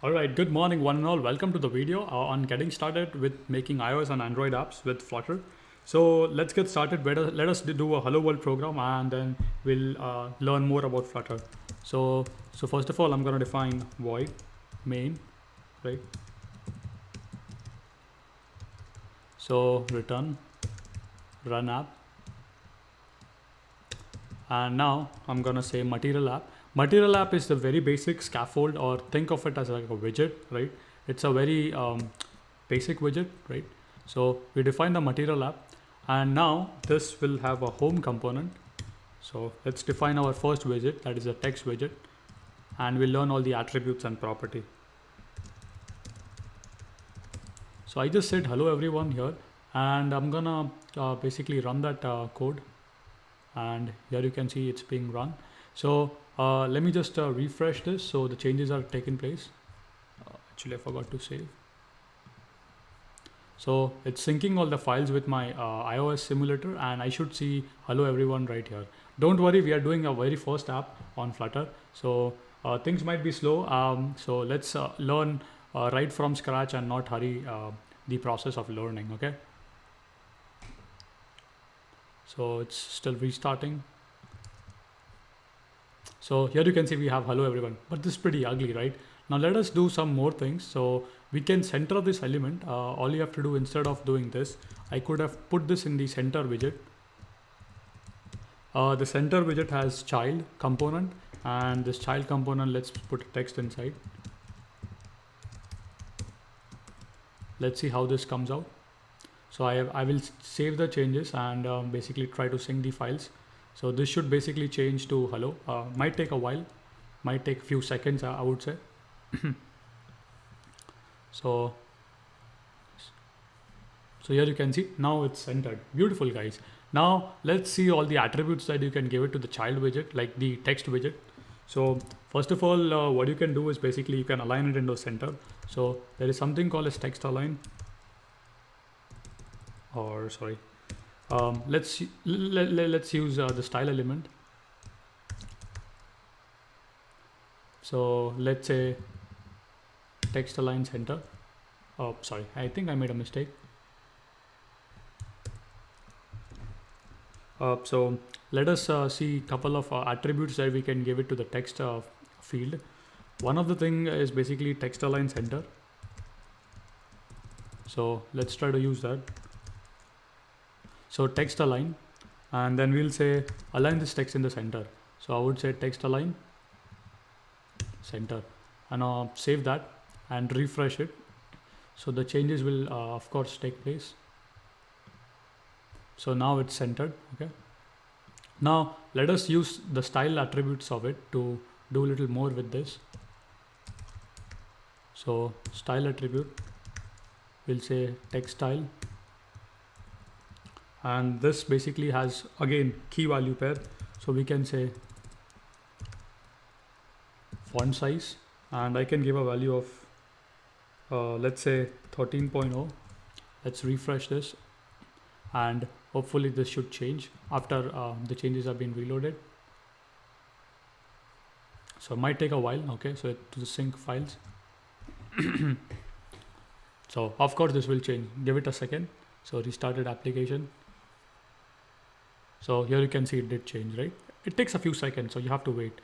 Alright, good morning one and all. Welcome to the video on getting started with making iOS and Android apps with Flutter. So let's get started. Let us do a Hello World program and then we'll learn more about Flutter. So first of all, I'm going to define void main, right? So return run app. And now I'm going to say material app. Material app is the very basic scaffold, or think of it as like a widget, right? It's a very basic widget, right? So we define the material app, and now this will have a home component. So let's define our first widget, that is a text widget, and we'll learn all the attributes and property. So I just said hello everyone here, and I'm gonna basically run that code, and here you can see it's being run. So let me just refresh this so the changes are taking place. Actually I forgot to save. So it's syncing all the files with my iOS simulator, and I should see hello everyone right here. Don't worry, we are doing a very first app on Flutter, so things might be slow. So let's learn right from scratch and not hurry the process of learning, okay? So it's still restarting. So here you can see we have hello everyone, but this is pretty ugly, right? Now let us do some more things. So we can center this element. All you have to do, instead of doing this, I could have put this in the center widget. The center widget has child component, and this child component, let's put text inside. Let's see how this comes out. So I will save the changes and basically try to sync the files. So this should basically change to hello. Might take a while, might take a few seconds, I would say. so here you can see now it's centered. Beautiful, guys. Now let's see all the attributes that you can give it to the child widget, like the text widget. So first of all, what you can do is basically you can align it into center. So there is something called as text align, or sorry, let's use the style element. So let's say text align center. Oh, sorry, I think I made a mistake. So let us see a couple of attributes that we can give it to the text field. One of the thing is basically text align center. So let's try to use that. So text align, and then we'll say align this text in the center. So I would say text align center, and save that and refresh it. So the changes will of course take place. So now it's centered, okay? Now let us use the style attributes of it to do a little more with this. So style attribute, we'll say text style, and this basically has again key value pair. So we can say font size, and I can give a value of let's say 13.0. Let's refresh this, and hopefully this should change after the changes have been reloaded. So it might take a while, okay? So to sync files. So of course this will change, give it a second. So restarted application. So here you can see it did change, right? It takes a few seconds, so you have to wait.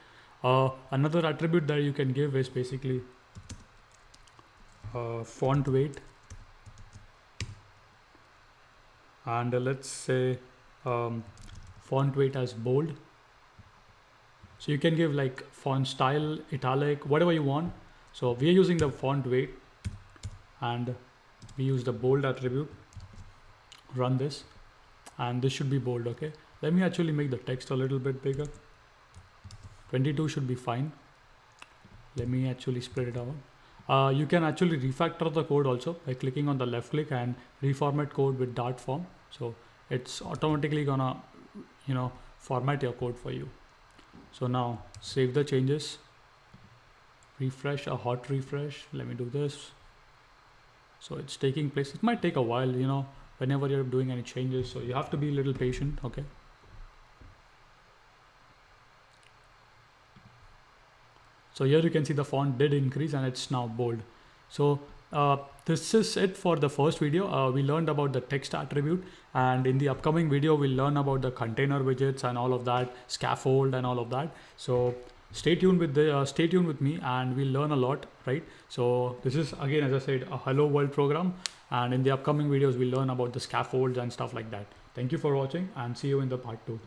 Another attribute that you can give is basically font weight, and let's say font weight as bold. So you can give like font style, italic, whatever you want. So we are using the font weight, and we use the bold attribute. Run this, and this should be bold, okay? Let me actually make the text a little bit bigger. 22 should be fine. Let me actually spread it out. You can actually refactor the code also by clicking on the left click and reformat code with Dart form. So it's automatically gonna, format your code for you. So now save the changes, refresh, a hot refresh. Let me do this. So it's taking place. It might take a while, whenever you're doing any changes. So you have to be a little patient, okay? So here you can see the font did increase and it's now bold. So this is it for the first video. We learned about the text attribute, and in the upcoming video we'll learn about the container widgets and all of that, scaffold and all of that. So stay tuned with me, and we'll learn a lot, right? So this is, again, as I said, a hello world program, and in the upcoming videos we'll learn about the scaffolds and stuff like that. Thank you for watching, and see you in the part 2.